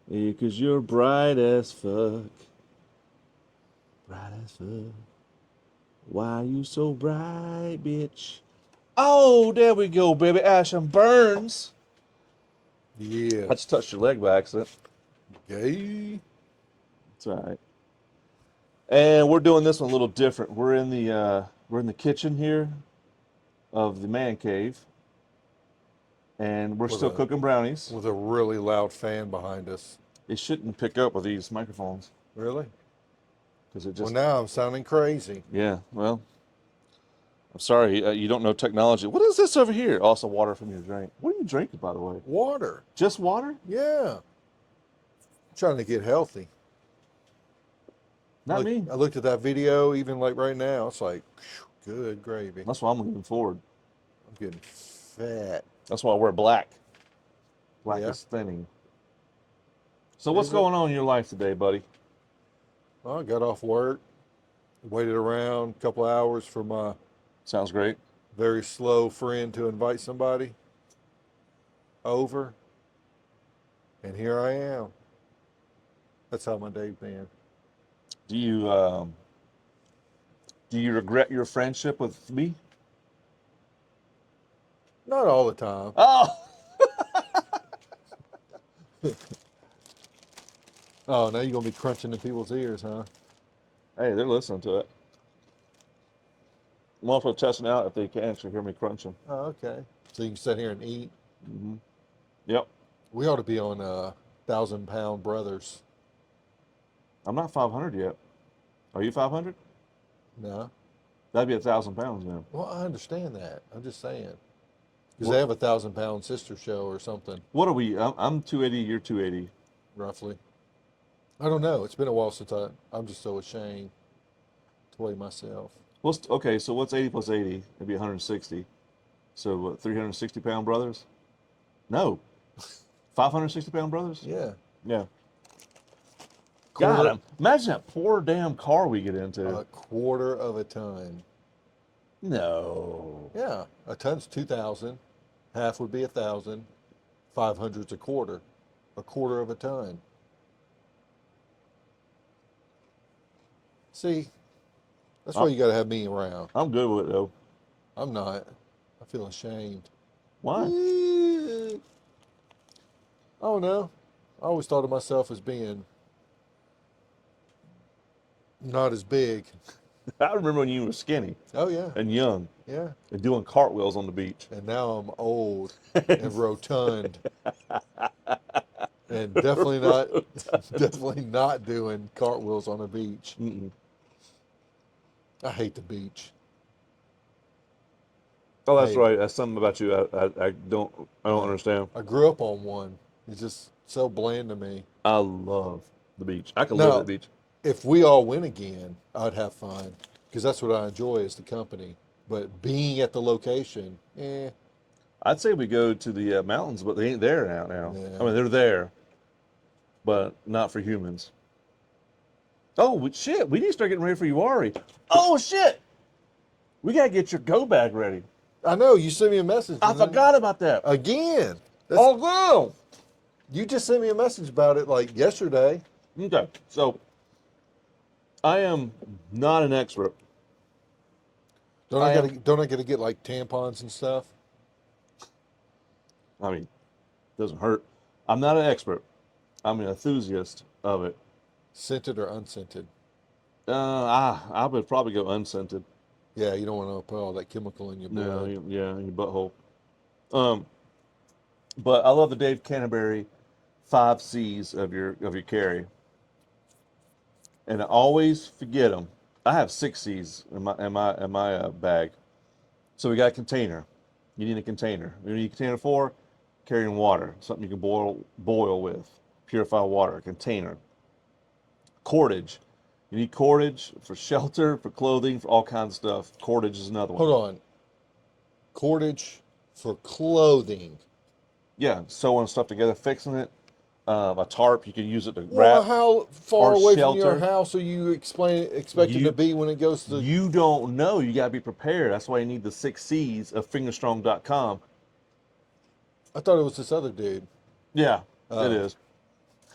Yeah, 'cause you're bright as fuck. Bright as fuck. Why you so bright, bitch? Oh, there we go, baby. Ash and Burns. Yeah. I just touched your leg by accident. Gay. It's all right. And we're doing this one a little different. We're in the kitchen here of the man cave, and we're With still a cooking brownies. with a really loud fan behind us. It shouldn't pick up with these microphones Really? because it Well, just now I'm sounding crazy. yeah. Well, I'm sorry you don't know technology. What is this over here? Also, water from your drink. What are you drinking, by the way? Water. Just water? Yeah. Trying to get healthy. Not me. I looked at that video, even like right now. It's like, phew, good gravy. That's why I'm moving forward. I'm getting fat. That's why I wear black. Black Yeah. is thinning. So what's Is it? going on in your life today, buddy? Well, I got off work, waited around a couple hours for my Sounds great. very slow friend to invite somebody over, and here I am. That's how my day's been. Do you regret your friendship with me? Not all the time. Oh, Oh, now you're gonna be crunching in people's ears, huh? hey, they're listening to it. I'm also testing out if they can actually hear me crunching. Oh, okay. So you can sit here and eat. Hmm. Yep. We ought to be on 1,000 Pound Brothers. I'm not 500 yet. Are you 500? No. That'd be 1,000 pounds then. Well, I understand that. I'm just saying. Because What, they have 1,000 Pound sister show or something, what are we? I'm 280. You're 280. roughly. I don't know. It's been a while since I'm just so ashamed to weigh myself. Okay, so what's 80 plus 80? It'd be 160. So what, 360 pound brothers? No, 560 pound brothers? Yeah. Yeah. Quarter, Imagine that poor damn car we get into. a quarter of a ton. No. Yeah. A ton's 2,000. Half would be 1,000. 500's a quarter. A quarter of a ton. See, that's why I'm, you got to have me around. I'm good with it though. I'm not. I feel ashamed. Why? I don't know. I always thought of myself as being not as big. I remember when you were skinny Oh, yeah. and young Yeah. and doing cartwheels on the beach. And now I'm old and rotund and definitely not doing cartwheels on a beach. Mm-mm. I hate the beach. Oh, I that's hate it. right. That's something about you I don't Yeah. understand. I grew up on one. It's just so bland to me. I love the beach. I could live at the Now, beach. if we all went again, I'd have fun because that's what I enjoy is the company. But being at the location, I'd say we go to the mountains, but they ain't there now. I yeah. mean, they're there, but not for humans. Oh, shit. We need to start getting ready for Uari. Oh, shit. We got to get your go bag ready. I know you sent me a message. I And then forgot about that. again. Oh, girl. You just sent me a message about it like yesterday. Okay. So I am not an expert. Don't I I am, gotta don't I gotta get like tampons and stuff? I mean, it doesn't hurt. I'm not an expert. I'm an enthusiast of it. Scented or unscented? I would probably go unscented. Yeah, you don't want to put all that chemical in your No, blood. yeah, in your butthole. Um, but I love the Dave Canterbury 5 C's of your carry, and I always forget them. I have 6 C's in my bag. So we got a container. You need a container. You need a container for carrying water, something you can boil with, purify water. A container. Cordage. You need cordage for shelter, for clothing, for all kinds of stuff. Cordage is another one. Hold on. Cordage for clothing. Yeah, sewing stuff together, fixing it. A tarp, you can use it to Well, wrap how far or away from your shelter. house are you expected to You be when it goes to? you don't know. You gotta be prepared. That's why you need the 6 C's of fingerstrong.com. I thought it was this other dude. Yeah, it Oh, is.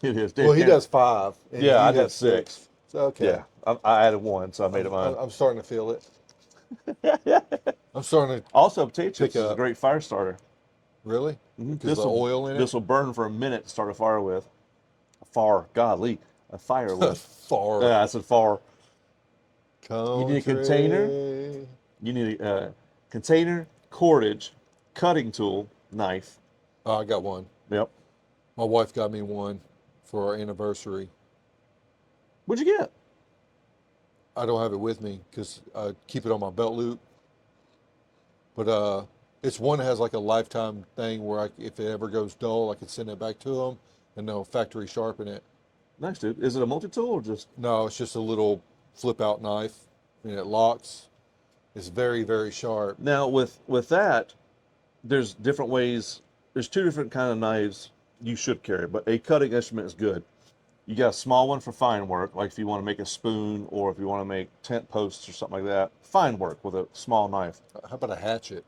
It is. Dave Well, he Canterbury. does 5, and Yeah, you I did have 6. 6. So, okay. Yeah, I added 1, so I made it mine. I'm starting to feel it. I'm starting to Also, potato pick chips is a up. great fire starter. Really? Mhm. Because of the oil in This it? will burn for a minute to start a fire with. Golly, a fire with. Far Yeah, I said fire. You need a container. country. You need a container, cordage, cutting tool, knife. Oh, I got one. Yep. My wife got me one for our anniversary. What'd you get? I don't have it with me because I keep it on my belt loop. But it's one that has like a lifetime thing where if it ever goes dull, I can send it back to them and they'll factory sharpen it. Nice, dude. Is it a multi-tool or just? No, it's just a little flip out knife and it locks. It's very, very sharp. Now with that, there's different ways. There's 2 different kind of knives you should carry, but a cutting instrument is good. You got a small one for fine work, like if you want to make a spoon or if you want to make tent posts or something like that. Fine work with a small knife. How about a hatchet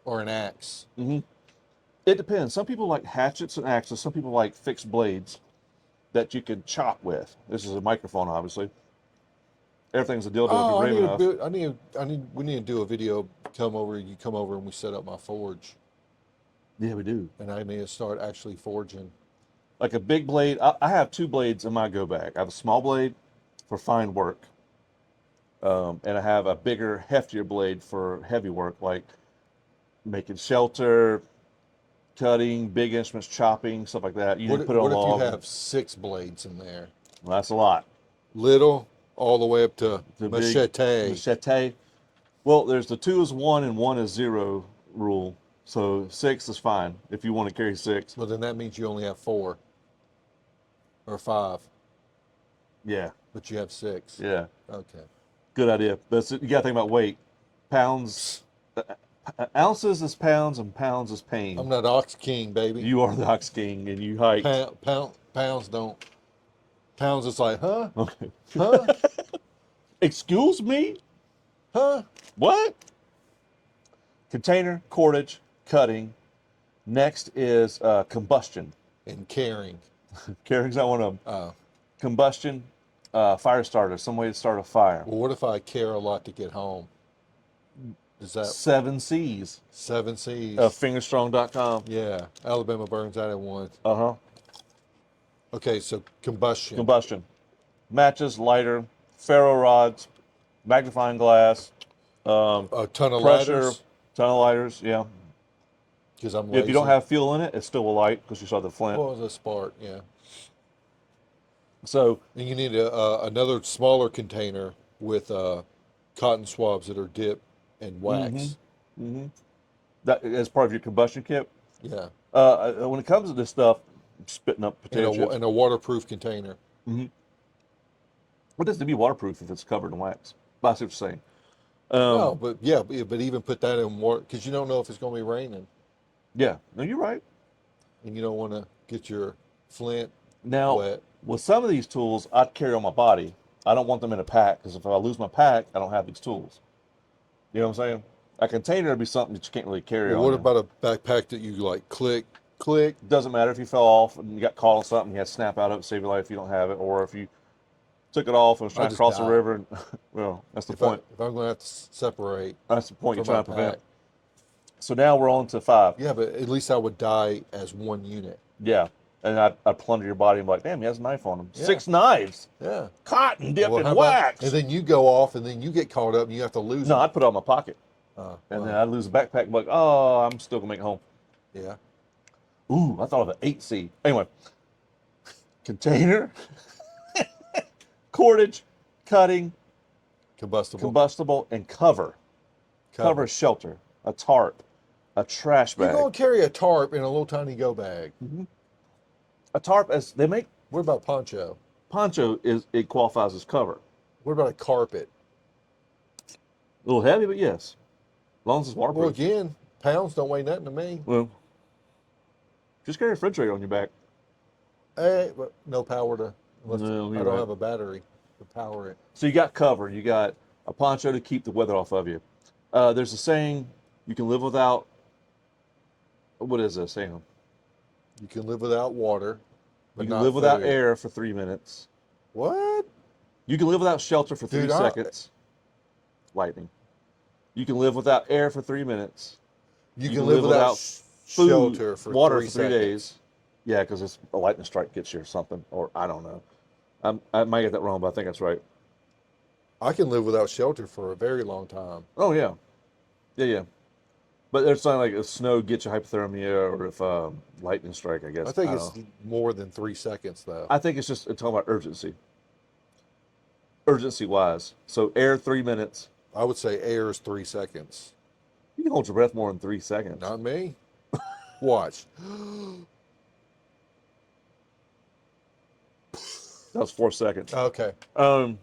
or an axe? It depends. Some people like hatchets and axes. Some people like fixed blades that you can chop with. This is a microphone, obviously. Everything's a dildo if you're Oh, brave enough. we need to do a video. You come over and we set up my forge, Yeah, we do. and I need to start actually forging. Like a big blade. I have 2 blades in my go bag. I have a small blade for fine work, and I have a bigger, heftier blade for heavy work, like making shelter, cutting, big instruments, chopping, stuff like that. You need to put it on What if you log. have 6 blades in there? Well, that's a lot. Little all the way up to The machete. machete. Well, there's the 2 is 1 and 1 is 0 rule. So 6 is fine if you want to carry 6. Well, then that means you only have 4 or 5, Yeah, but you have 6. yeah. Okay. Good idea. But you got to think about weight. Pounds, ounces is pounds, and pounds is pain. I'm not Ox King, baby. You are the Ox King, and you hike. Pounds don't. Pounds is like, huh? Okay. Huh? Excuse me? Huh? What? Container, cordage, cutting. Next is combustion. And carrying. Carrying's not one of them. Oh. Combustion, fire starter, some way to start a fire. Well, what if I care a lot to get home? Is that 7 C's. 7 C's? Fingerstrong.com. Yeah. Alabama burns out at one. Uh-huh. Okay, so combustion. Combustion. Matches, lighter, ferro rods, magnifying glass, A ton of pressure, ladders. ton of lighters, yeah. Because I'm lazy. If you don't have fuel in it, it's still a light because you saw the flint. Well, it's a spark, yeah. So, And you need another smaller container with cotton swabs that are dipped in wax. that is part of your combustion kit. Yeah. When it comes to this stuff, spitting up potato chips. And a waterproof container. What does it be waterproof if it's covered in wax? I see what you're saying. No, but yeah, but even put that in water because you don't know if it's going to be raining, Yeah, no, you're right. and you don't want to get your flint Now, wet. with some of these tools, I'd carry on my body. I don't want them in a pack because if I lose my pack, I don't have these tools. You know what I'm saying? A container would be something that you can't really carry Well, on what you. about a backpack that you like click? Doesn't matter if you fell off and you got caught on something, you had to snap out of it, save your life if you don't have it, or if you took it off and was trying to just cross the die. river. And, well, that's the point. If I'm going to have to separate That's the point you're from my trying to prevent. pack. So now we're on to 5. Yeah, but at least I would die as one unit. Yeah. And I'd plunder your body and be like, damn, he has a knife on him. Yeah. 6 knives. Yeah. Cotton dipped Well, in how about- wax. and then you go off, and then you get caught up, and you have to lose No, them. I'd put it on my pocket. Uh, And well, then I'd lose the backpack and be like, oh, I'm still going to make it home. yeah. Ooh, I thought of an 8C. Anyway, container, cordage, cutting, combustible, and cover. Cover shelter, a tarp, a trash You're bag. going to carry a tarp in a little tiny go bag. A tarp, as they make What about poncho? poncho, it qualifies as cover. What about a carpet? A little heavy, but yes, as long as it's Well, waterproof. again, pounds don't weigh nothing to me. Well, just carry a refrigerator on your back. Hey, but no power to, unless No, I you're don't right. have a battery to power it. So you got cover, you got a poncho to keep the weather off of you. There's a saying, you can live without, what is this saying? You can live without water, You but can not live without food. air for 3 minutes. What? You can live without shelter for three Dude, seconds. Lightning. You can live without air for 3 minutes. you You can can live live without without food, shelter for water three for three seconds. days. Yeah, because a lightning strike gets you or something, or I don't know. I might get that wrong, but I think that's right. I can live without shelter for a very long time. Oh yeah, yeah, yeah. But there's something like if snow gets you hypothermia, or if lightning strike, I I guess. think I don't it's know. more than 3 seconds, though. I think it's talking about urgency wise. So air 3 minutes. I would say air is 3 seconds. You can hold your breath more than 3 seconds. Not me. Watch. That was 4 seconds. Okay. Um,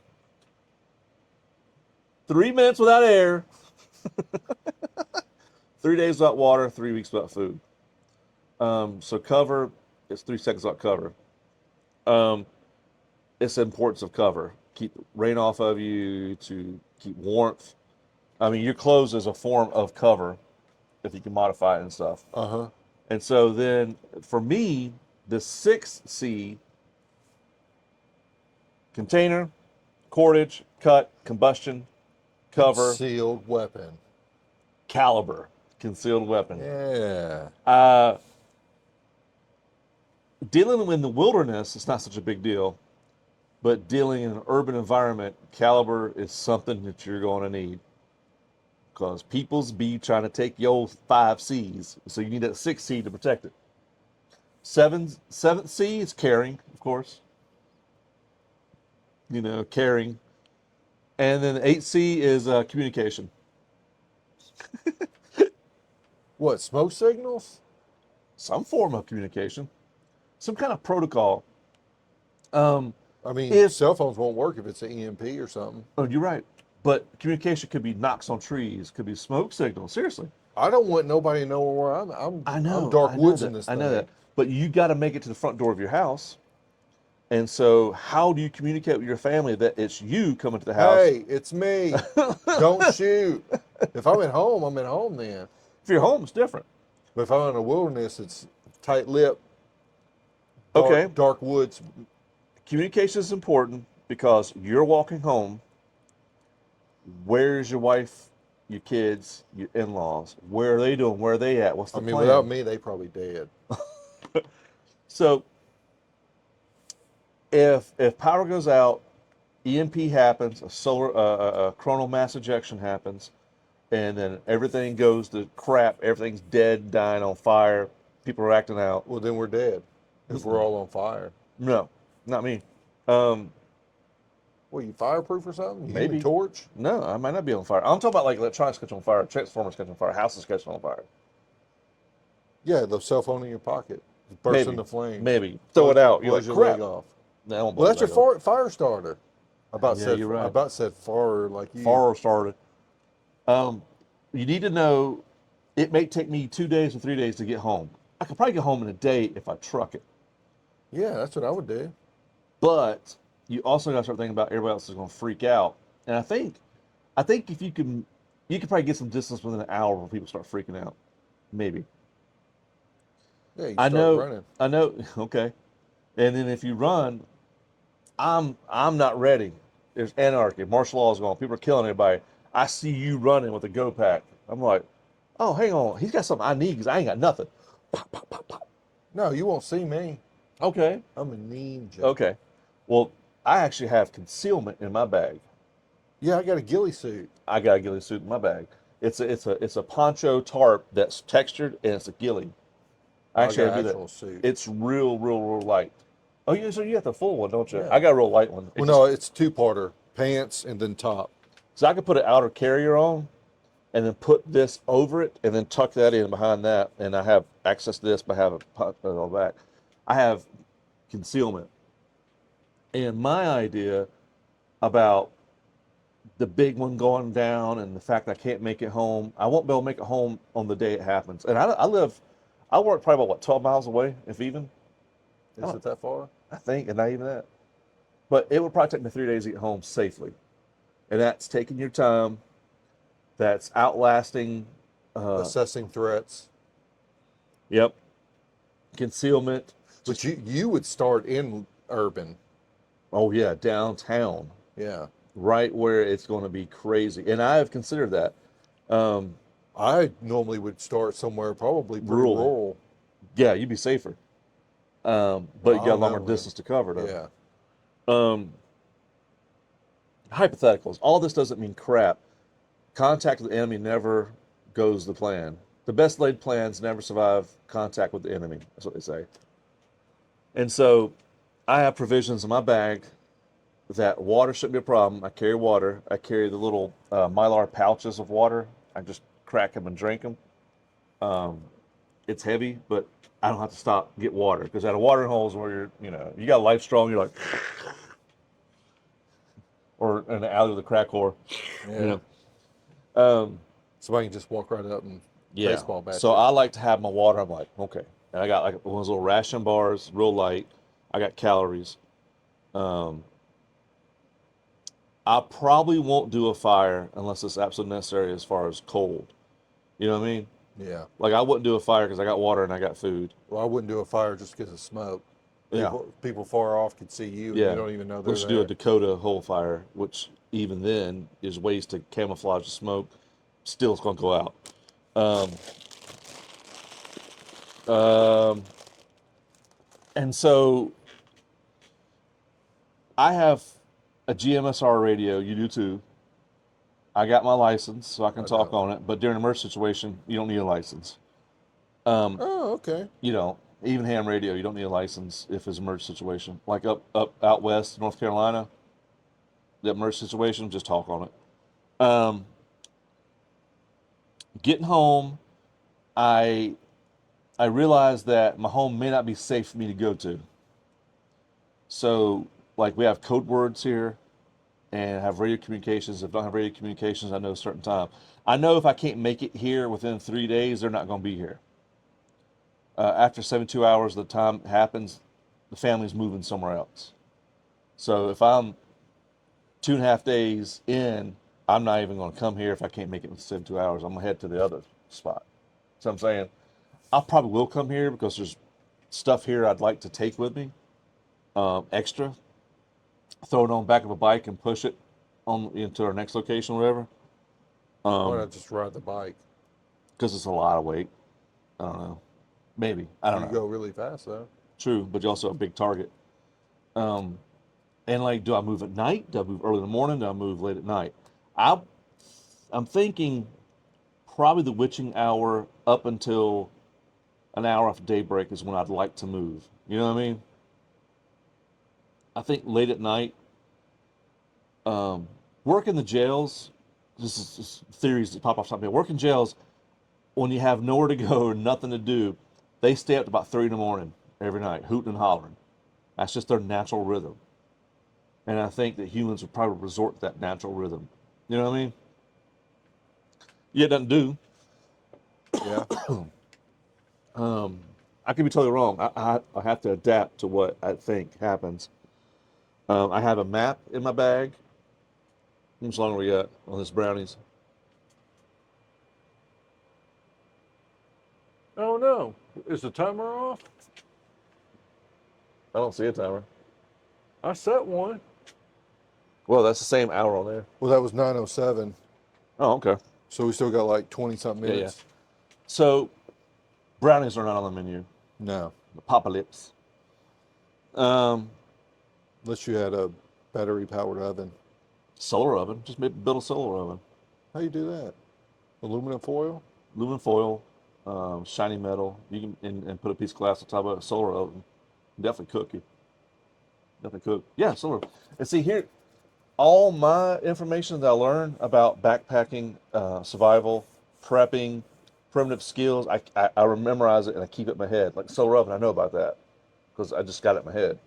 3 minutes without air, 3 days without water, 3 weeks without food. So cover is 3 seconds without cover. Um, it's the importance of cover. Keep rain off of you to keep warmth. I mean, your clothes is a form of cover if you can modify it and stuff. Uh-huh. And so then for me, the 6C container, cordage, cut, combustion, cover, Concealed weapon. caliber, concealed weapon. Yeah. Uh, Dealing in the wilderness, it's not such a big deal, but dealing in an urban environment, caliber is something that you're going to need because people's be trying to take your 5Cs, so you need that 6C to protect it. Seventh C is caring, of course. Caring, and then 8C is communication. What, smoke signals? Some form of communication, some kind of protocol. Um, I mean, if cell phones won't work if it's an EMP or something. Oh, you're right, but communication could be knocks on trees, could be smoke signals. Seriously, I don't want nobody to know where I'm. I'm dark I know woods in that, this I know that. thing. But you got to make it to the front door of your house, and so how do you communicate with your family that it's you coming to the house? Hey, it's me. Don't shoot. If I'm at home, I'm at home then. If you're home, it's different. But if I'm in a wilderness, it's tight lip, Okay, dark woods. communication is important because you're walking home. Where's your wife, your kids, your in-laws? Where are they doing? Where are they at? What's I the mean, without plan? me, they probably dead. So if power goes out, EMP happens, a coronal mass ejection happens, and then everything goes to crap. Everything's dead, dying on fire. People are acting out. Well, then we're dead if we're Mm-mm. all on fire. No, not me. Um, What, you fireproof or something? Human Maybe. torch? No, I might not be on fire. I'm talking about like electronics catching on fire, transformers catching on fire, houses catching on fire. Yeah, the cell phone in your pocket. Burst Maybe, into flames. maybe throw it out. You're Blows like your leg crap. off. No, I won't blow Well, your that's your leg off. fire starter. Yeah, you're I right. about said fire like you. Fire started. Um, you need to know it may take me 2 days or 3 days to get home. I could probably get home in a day if I truck it. Yeah, that's what I would do. But you also got to start thinking about everybody else is going to freak out. And I think if you could probably get some distance within an hour before people start freaking out. Maybe. Yeah, you I start know, running. I know. Okay. And then if you run, I'm not ready. There's anarchy. Martial law is going. People are killing everybody. I see you running with a go pack. I'm like, oh, hang on. He's got something I need because I ain't got nothing. Pop, pop, pop, pop. No, you won't see me. Okay. I'm a ninja. Okay. Well, I actually have concealment in my bag. Yeah, I got a ghillie suit. I got a ghillie suit in my bag. It's a poncho tarp that's textured and it's a ghillie. I I actually got had to an do that. actual suit. It's real light. Oh, so you got the full one, don't you? Yeah. I got a real light one. Well, no, it's two-parter. Pants and then top. So I could put an outer carrier on and then put this over it and then tuck that in behind that, and I have access to this, but I have it all back. I have concealment. And my idea about the big one going down and the fact that I can't make it home, I won't be able to make it home on the day it happens. And I work probably about, what, 12 miles away, if even? Is it that far? I think, and not even that. But it would probably take me 3 days to get home safely. And that's taking your time. That's outlasting. Assessing threats. Yep. concealment. But you would start in urban. Oh yeah, downtown, Yeah. right where it's going to be crazy. And I have considered that. Um, I normally would start somewhere probably pretty rural. rural. Yeah, you'd be safer. But Well, you I got a don't longer know, man. distance to cover though. Yeah. Um, hypotheticals. All this doesn't mean crap. Contact with the enemy never goes the plan. The best laid plans never survive contact with the enemy. That's what they say. And so I have provisions in my bag that water shouldn't be a problem. I carry water. I carry the little Mylar pouches of water. I just crack them and drink them. Um, it's heavy, but I don't have to stop and get water because at a watering hole is where you got life strong. You're like, or in the alley with a crack whore, you Yeah. know. Um, Somebody can just walk right up and yeah. baseball bat So you. I like to have my water. I'm like, okay. And I got like one of those little ration bars, real light. I got calories. Um, I probably won't do a fire unless it's absolutely necessary as far as cold. You know what I mean? Yeah. Like I wouldn't do a fire because I got water and I got food. Well, I wouldn't do a fire just because of smoke. Yeah. People far off can see you and you Yeah. don't even know they're Let's do a there. Dakota whole fire, which even then is ways to camouflage the smoke. Still, it's going to go out. Um, um, and so I have a GMSR radio. You do too. I got my license, so I can I talk don't. on it. But during an emergency situation, you don't need a license. Um, Oh, okay. you know, even ham radio, you don't need a license if it's an emergency situation. Like up out west, North Carolina, the emergency situation, just talk on it. Getting home, I I realized that my home may not be safe for me to go to. So, like, we have code words here and have radio communications. If I don't have radio communications, I know a certain time. I know if I can't make it here within 3 days, they're not going to be here. After 72 hours, the time happens, the family's moving somewhere else. So if I'm 2.5 days in, I'm not even going to come here if I can't make it in 72 hours. I'm going to head to the other spot. So I'm saying I probably will come here because there's stuff here I'd like to take with me, extra. Throw it on the back of a bike and push it on into our next location, or whatever. Why Um, not just ride the bike? because it's a lot of weight. I don't know. Maybe I don't You know. go really fast though. True, but you're also a big target. Um, and like, do I move at night? Do I move early in the morning? Do I move late at night? I I'm thinking probably the witching hour up until an hour after daybreak is when I'd like to move. You know what I mean? I think late at night, work in the jails, this is just theories that pop off the top of my head. Work in jails, when you have nowhere to go or nothing to do, they stay up to about 3 in the morning every night, hooting and hollering. That's just their natural rhythm. And I think that humans would probably resort to that natural rhythm. You know what I mean? Yeah, it doesn't do. Yeah. I could be totally wrong. I have to adapt to what I think happens. I have a map in my bag. How much longer we got on this brownies? Oh no. Is the timer off? I don't see a timer. I set one. Well, that's the same hour on there. Well, that was 9:07. Oh, okay. So we still got like 20 something Yeah, yeah. minutes. So brownies are not on the menu. No. The Papa Lips. Um, Unless you had a battery powered oven. solar oven. Just build a solar oven. How you do that? Aluminum foil? Aluminum foil, shiny metal. You can and put a piece of glass on top of a solar oven. Definitely cook you. Definitely cook. Yeah, solar. And see here, all my information that I learned about backpacking, survival, prepping, primitive skills, I memorize it and I keep it in my head. Like solar oven, I know about that because I just got it in my head.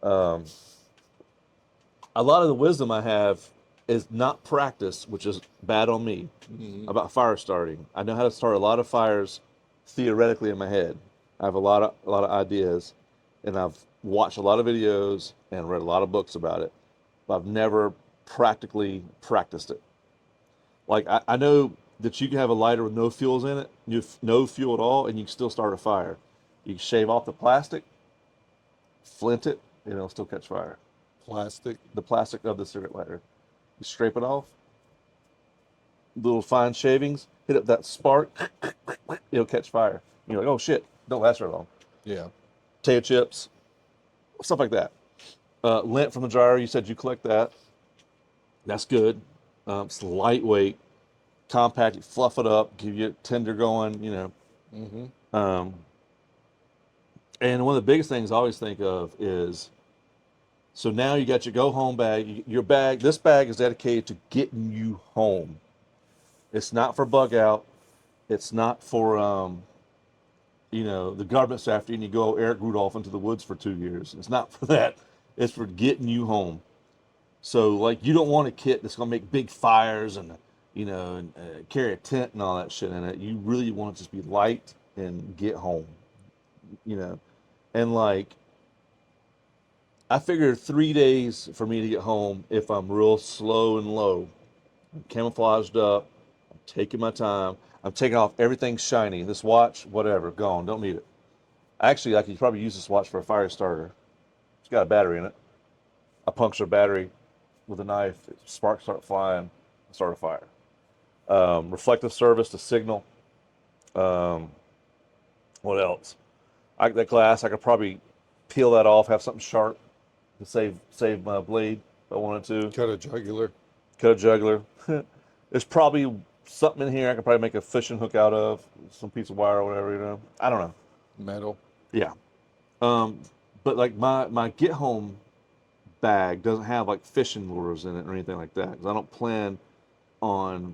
Um, a lot of the wisdom I have is not practice, which is bad on me, about fire starting. I know how to start a lot of fires theoretically in my head. I have a lot of ideas, and I've watched a lot of videos and read a lot of books about it, but I've never practically practiced it. Like I know that you can have a lighter with no fuels in it, no fuel at all, and you can still start a fire. You shave off the plastic, flint it, and it'll still catch fire. Plastic. The plastic of the cigarette lighter. You scrape it off, little fine shavings, hit up that spark, it'll catch fire. You're like, oh shit, don't last very long. Yeah. Potato chips, stuff like that. Lint from the dryer, you said you collect that. That's good. It's lightweight, compact. You fluff it up, give you tinder going, you know. Mm-hmm. Um, and one of the biggest things I always think of is, so now you got your go home bag. Your bag, this bag is dedicated to getting you home. It's not for bug out. It's not for the government's after you and you go Eric Rudolph into the woods for 2 years. It's not for that. It's for getting you home. So like you don't want a kit that's gonna make big fires and carry a tent and all that shit in it. You really want to just be light and get home. And like I figured 3 days for me to get home if I'm real slow and low. I'm camouflaged up. I'm taking my time. I'm taking off everything shiny. This watch, whatever, gone. Don't need it. Actually, I could probably use this watch for a fire starter. It's got a battery in it. I puncture a battery with a knife. Sparks start flying. Start a fire. Reflective service to signal. Um, what else? That glass, I could probably peel that off, have something sharp to save my blade if I wanted to. Cut a jugular. Cut a jugular. There's probably something in here I could probably make a fishing hook out of, some piece of wire or whatever, I don't know. Metal. Yeah. But like my get home bag doesn't have like fishing lures in it or anything like that, because I don't plan on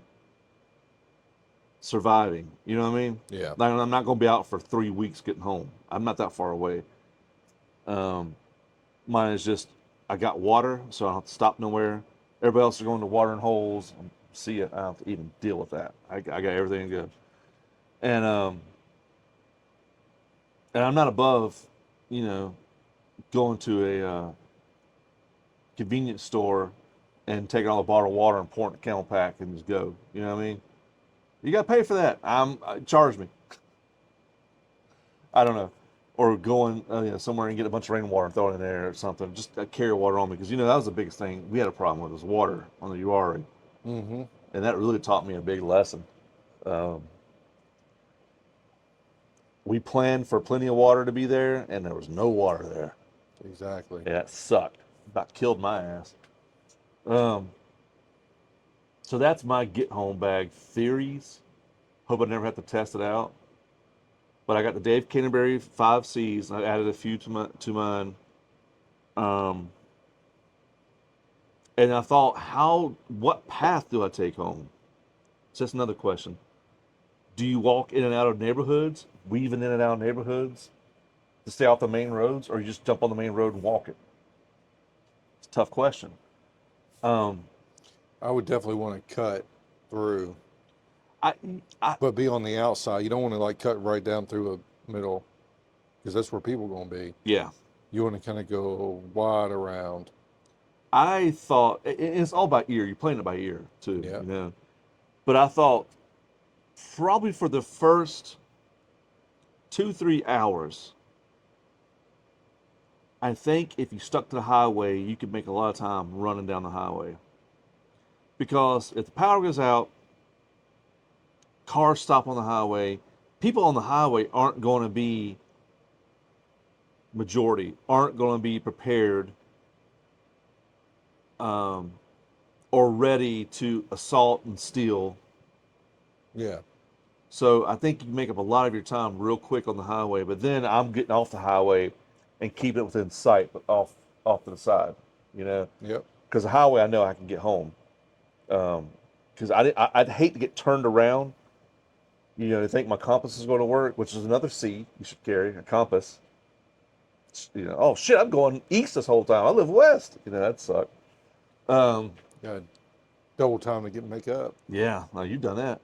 surviving. You know what I mean? Yeah. Like, I'm not going to be out for 3 weeks getting home. I'm not that far away. Mine is just, I got water, so I don't have to stop nowhere. Everybody else is going to watering holes. See it. I don't have to even deal with that. I got everything good. And I'm not above, going to a convenience store and taking all the bottled water and pouring it in a camel pack and just go. You know what I mean? You got to pay for that. Charge me. I don't know. Or going somewhere and get a bunch of rainwater and throw it in there or something. Just carry water on me, because that was the biggest thing we had a problem with, was water on the Uari. Mm-hmm. And that really taught me a big lesson. We planned for plenty of water to be there, and there was no water there. Exactly. Yeah, that sucked. About killed my ass. So that's my get home bag theories. Hope I never have to test it out. But I got the Dave Canterbury 5Cs. I added a few to mine. And I thought, what path do I take home? So that's another question. Do you walk in and out of neighborhoods, weaving in and out of neighborhoods to stay off the main roads, or you just jump on the main road and walk it? It's a tough question. I would definitely want to cut through, I but be on the outside. You don't want to like cut right down through a middle, because that's where people are going to be. yeah. You want to kind of go wide around. I thought it's all by ear. You're playing it by ear too, Yeah. But I thought probably for the first 2-3 hours, I think if you stuck to the highway, you could make a lot of time running down the highway. Because if the power goes out, cars stop on the highway, people on the highway aren't going to be prepared or ready to assault and steal. Yeah. So I think you can make up a lot of your time real quick on the highway, but then I'm getting off the highway and keeping it within sight, but off to the side, Yep. Because the highway, I know I can get home. Because I'd hate to get turned around, to think my compass is going to work, which is another C you should carry, a compass. Oh shit, I'm going east this whole time. I live west. That sucked. Got double time to make up. Yeah, no, you've done that.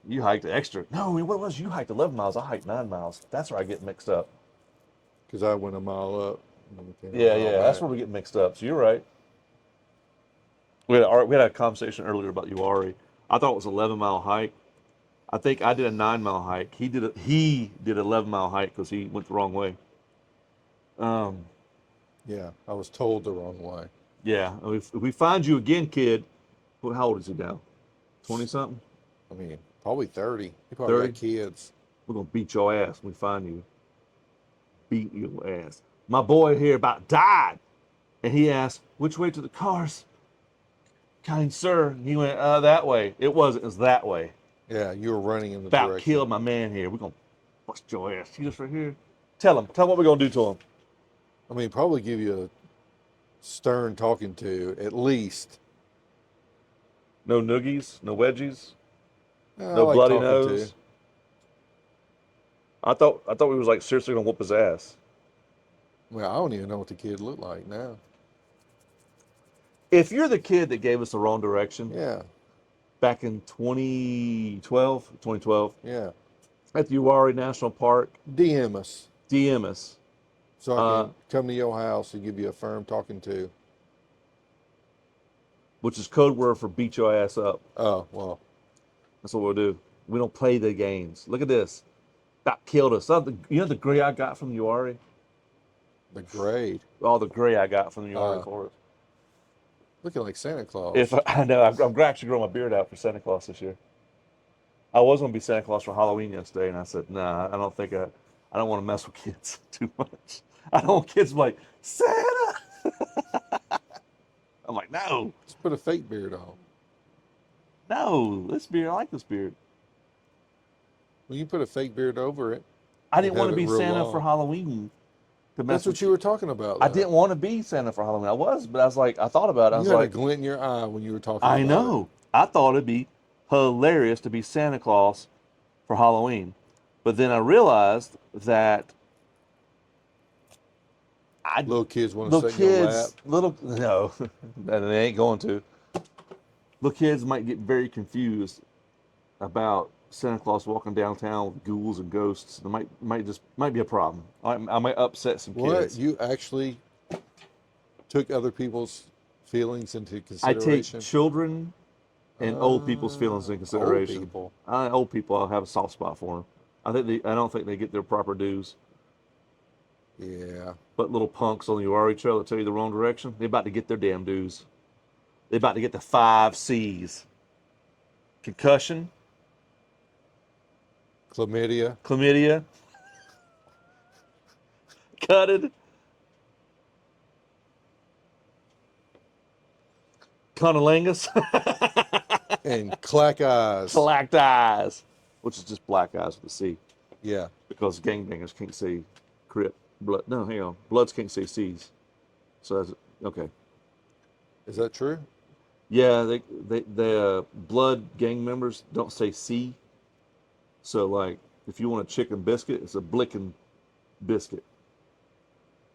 You hiked extra. No, what was you hiked 11 miles? I hiked 9 miles. That's where I get mixed up. Because I went a mile up. Yeah, that's where we get mixed up. So you're right. We had a conversation earlier about Uari. I thought it was an 11-mile hike. I think I did a 9 mile hike. He did 11 mile hike because he went the wrong way. Um, Yeah, I was told the wrong way. yeah. If we find you again, kid, how old is he now? 20 something? I mean, probably 30. He probably 30? got kids. We're gonna beat your ass when we find you. Beat your ass. My boy here about died, and he asked, "Which way to the cars, kind sir?" And he went, that way." It wasn't. It was that way. Yeah, you were running in the About direction. killed my man here. We're gonna bust your ass. See this right here? Tell him. Tell him what we're gonna do to him. I mean, probably give you a stern talking to at least. No noogies, no wedgies, I no like bloody talking to. nose. I thought we was like seriously gonna whoop his ass. Well, I don't even know what the kid looked like now. If you're the kid that gave us the wrong direction Yeah, back in 2012 yeah. at the Uwharrie National Park, DM us DM us. so I Uh, can come to your house and give you a firm talking to. which is code word for beat your ass up. Oh, well, That's what we'll do. We don't play the games. Look at this. That killed us. You know the gray I got from the Uwharrie? the grade. All the gray I got from the Uwharrie Uh, forest. looking like Santa Claus. If I know, I'm actually growing my beard out for Santa Claus this year. I was going to be Santa Claus for Halloween yesterday, and I said, nah, I don't want to mess with kids too much. I don't want kids to be like, Santa! I'm like, no, Just put a fake beard on. no, this beard, I like this beard. Well, you put a fake beard over it I and didn't want have to it be real Santa for long. Halloween to mess That's with what you were talking about, I though. didn't want to be Santa for Halloween. I was, but I was like, I thought about it. I You was had a like, glint in your eye when you were talking I about it. know. I thought it'd be hilarious to be Santa Claus for Halloween. But then I realized that Little kids want to little sit in your lap. kids, no, they ain't going to. Little kids might get very confused about Santa Claus walking downtown with ghouls and ghosts. There might be a problem. I might upset some What? kids. You actually took other people's feelings into I take consideration? children and old people's feelings in Old consideration. people. Old people, I have a soft spot for them. I don't think they get their proper dues. Yeah. But little punks on the Uwharrie Trail that tell you the wrong direction, they about to get their damn dues. They about to get the 5 C's: concussion, Chlamydia. chlamydia, cutted, cunnilingus, And clack eyes. black eyes, which is just black eyes with a C, Yeah. because gangbangers can't see crip blood. No, hang on, bloods can't see C's. So that's okay. Is that true? Yeah, they blood gang members don't say C. So like, if you want a chicken biscuit, it's a blickin' biscuit,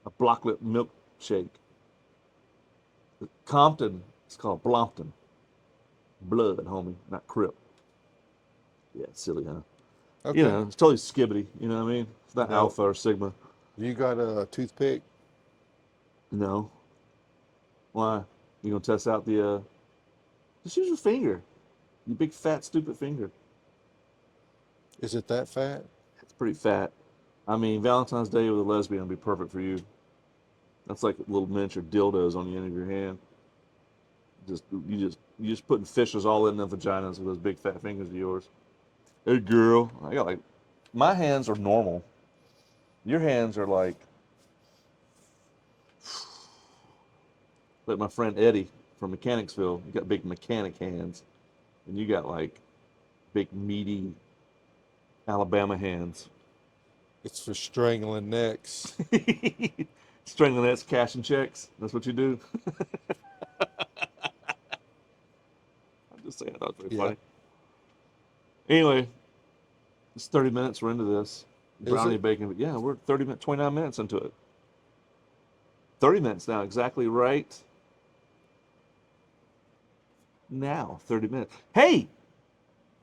a blocklet milkshake. Compton, it's called Blompton. Blood, homie, not Crip. Yeah, silly, huh? Okay. You know, it's totally skibbity. You know what I mean? It's not No. Alpha or Sigma. You got a toothpick? No. Why? You gonna test out the? Just use your finger. You big fat stupid finger. Is it that fat? It's pretty fat. I mean, Valentine's Day with a lesbian would be perfect for you. That's like little miniature dildos on the end of your hand. You just putting fishes all in the vaginas with those big fat fingers of yours. Hey girl, I got like, my hands are normal. Your hands are like my friend Eddie from Mechanicsville. You got big mechanic hands, and you got like big meaty Alabama hands. It's for strangling necks. Strangling that's cashing checks. That's what you do. I'm just saying, I thought it was very Yeah. funny. Anyway, it's 30 minutes. We're into this brownie it? bacon. But yeah, we're 29 minutes into it. 30 minutes now, exactly right. Now, 30 minutes. Hey,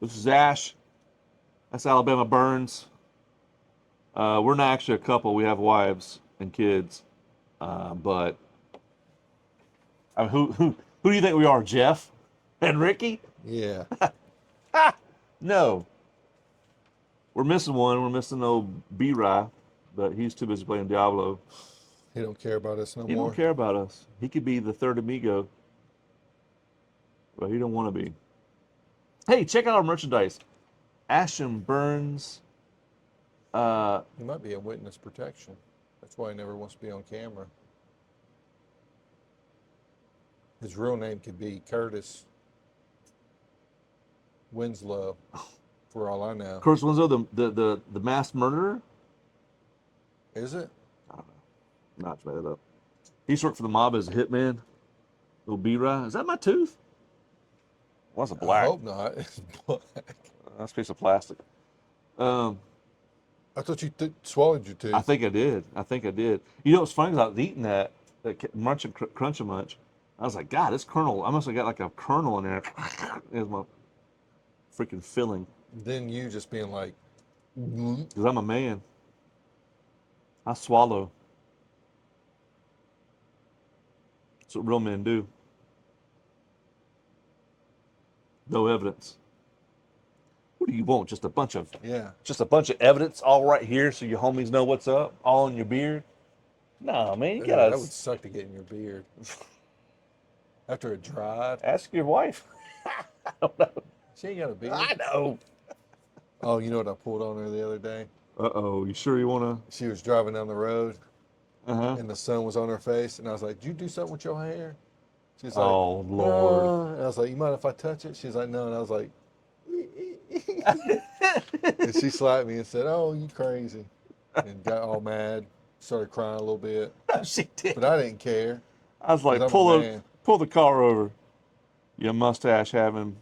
this is Ash. That's Alabama-burnz. We're not actually a couple. We have wives and kids. But I mean, who do you think we are, Jeff and Ricky? Yeah. No. We're missing one. We're missing old B-Rye, but he's too busy playing Diablo. He don't care about us no He don't more. care about us. He could be the third amigo, but he don't want to be. Hey, check out our merchandise. Ash&Burnz. He might be in witness protection. That's why he never wants to be on camera. His real name could be Curtis Winslow, for all I know. Curtis Winslow, the mass murderer. Is it? I don't know. Not made it up. He used to work for the mob as a hitman. Little B-Rye. Is that my tooth? Well, that's a black. I hope not. It's black. That's a piece of plastic. I thought you swallowed your tooth. I think I did. You know what's funny is I was eating that munch and crunch a munch. I was like, God, this kernel. I must have got like a kernel in there. It was my freaking filling. Then you just being like, Because I'm a man. I swallow. That's what real men do. No evidence. What do you want? Just a bunch of evidence all right here so your homies know what's up? All in your beard? No, man, you gotta that would suck to get in your beard. After it dried. ask your wife. I don't know. She ain't got a beard. I know. Oh, you know what I pulled on her the other day? Uh-oh, you sure you wanna? She was driving down the road Uh-huh. and the sun was on her face, and I was like, "Did you do something with your hair?" She's like, Oh, Lord. And I was like, "You mind if I touch it?" She's like, "No," and I was like, and she slapped me and said, "Oh, you crazy," and got all mad, started crying a little bit, She did. but I didn't care. I was like, 'Cause I'm a man. pull the car over. You mustache having.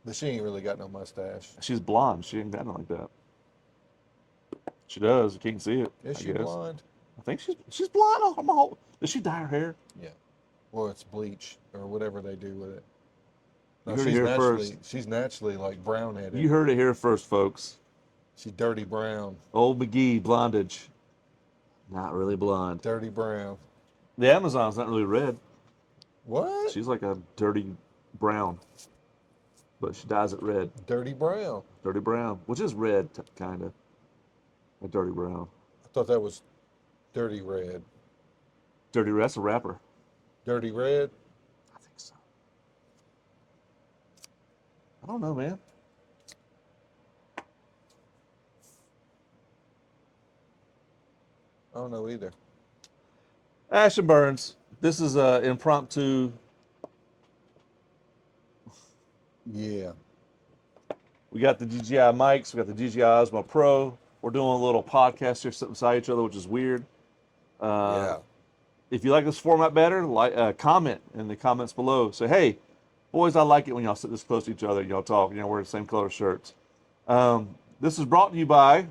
But she ain't really got no mustache. She's blonde. She ain't got nothing like that. She does. You can't see it. Is I she guess. blonde? I think she's blonde. Oh, I'm all, did she dye her hair? Yeah. Well, it's bleach or whatever they do with it. You No, heard it here she's naturally like brown headed. You heard it here first, folks. She's dirty brown. Old McGee blondage. Not really blonde. Dirty brown. The Amazon's not really red. What? She's like a dirty brown. But she dyes it red. Dirty brown. Dirty brown. Which is red, kind of. A dirty brown. I thought that was dirty red. Dirty red. That's a rapper. Dirty red? I think so. I don't know, man. I don't know either. Ash&Burnz. This is a impromptu. Yeah. We got the DJI mics. We got the DJI Osmo Pro. We're doing a little podcast here sitting beside each other, which is weird. Yeah. If you like this format better, comment in the comments below. Say, hey, boys, I like it when y'all sit this close to each other and y'all talk. You know, wear the same color shirts. This is brought to you by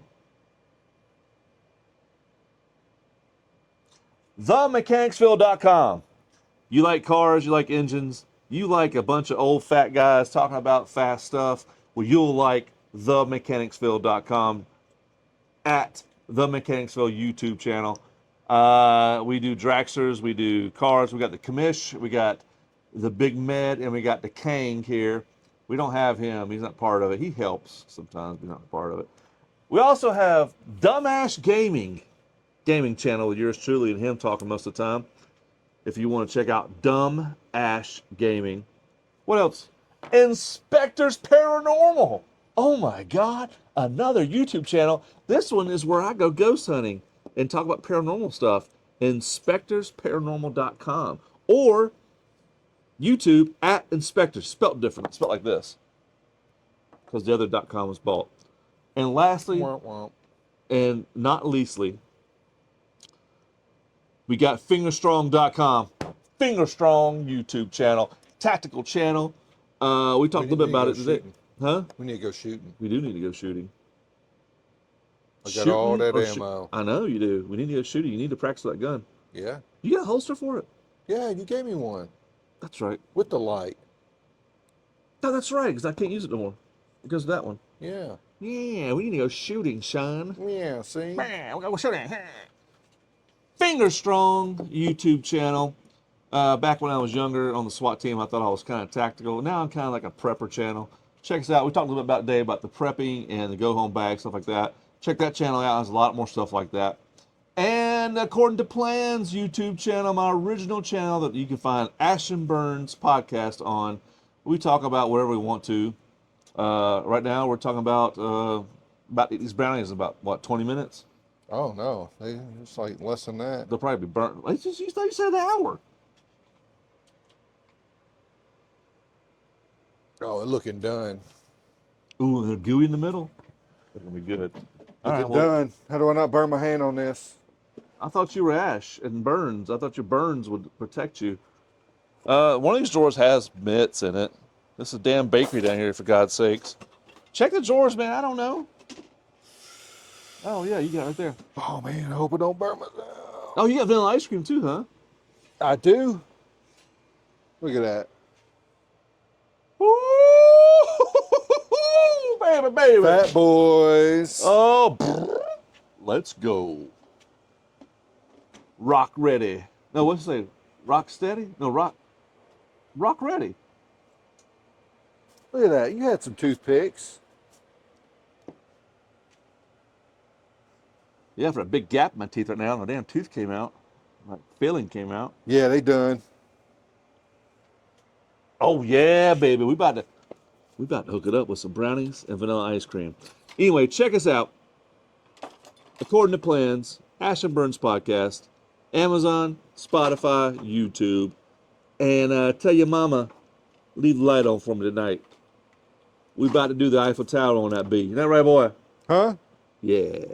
themechanicsville.com. You like cars, you like engines, you like a bunch of old fat guys talking about fast stuff. Well, you'll like themechanicsville.com at the Mechanicsville YouTube channel. We do dragsters, we do cars, we got the commish, we got the Big Med, and we got the Kang here. We don't have him, he's not part of it. He helps sometimes, but not part of it. We also have Dumbash gaming channel with yours truly and him talking most of the time. If you want to check out Dumb Ash Gaming. What else? Inspectors Paranormal. Oh my God, another YouTube channel. This one is where I go ghost hunting and talk about paranormal stuff. InspectorsParanormal.com or YouTube at Inspectors, spelled different, spelled like this, because the other .com was bought. And lastly, Womp womp. and not leastly, we got fingerstrong.com, Fingerstrong YouTube channel, tactical channel. We talked a little bit about it today. Huh? We need to go shooting. We do need to go shooting. I got all that Shooting ammo. I know you do. We need to go shooting. You need to practice that gun. Yeah. You got a holster for it? Yeah, you gave me one. That's right. With the light. No, that's right, because I can't use it no more. It goes to that one. Yeah. Yeah, we need to go shooting, Sean. Yeah, see? Man, we gotta go shooting. Fingerstrong YouTube channel. Back when I was younger on the SWAT team, I thought I was kind of tactical. Now I'm kind of like a prepper channel. check us out. We talked a little bit about today about the prepping and the go home bag, stuff like that. Check that channel out. There's a lot more stuff like that. And According to Plans YouTube channel, my original channel that you can find Ash&Burnz podcast on. We talk about whatever we want to. Right now we're talking about these brownies in about what, 20 minutes? Oh no, it's like less than that. They'll probably be burnt. You thought you said an hour. Oh, they're looking done. Ooh, they're gooey in the middle. They're gonna be good. All right, Looking done. How do I not burn my hand on this? I thought you were Ash and Burns. I thought your Burns would protect you. One of these drawers has mitts in it. This is a damn bakery down here, for God's sakes. Check the drawers, man. I don't know. Oh, yeah, you got it right there. Oh man, I hope it don't burn myself. Oh, you got vanilla ice cream too, huh? I do. Look at that. Ooh, baby, baby. Fat boys. Oh, let's go. Rock ready. No, what's it say? Rock steady? No, rock ready. Look at that. You had some toothpicks. Yeah, for a big gap in my teeth right now. The damn tooth came out. My filling came out. Yeah, they done. Oh yeah, baby. We about to hook it up with some brownies and vanilla ice cream. Anyway, check us out. According to Plans, Ash&Burnz podcast, Amazon, Spotify, YouTube, and tell your mama, leave the light on for me tonight. We about to do the Eiffel Tower on that bee. Isn't that right, boy? Huh? Yeah.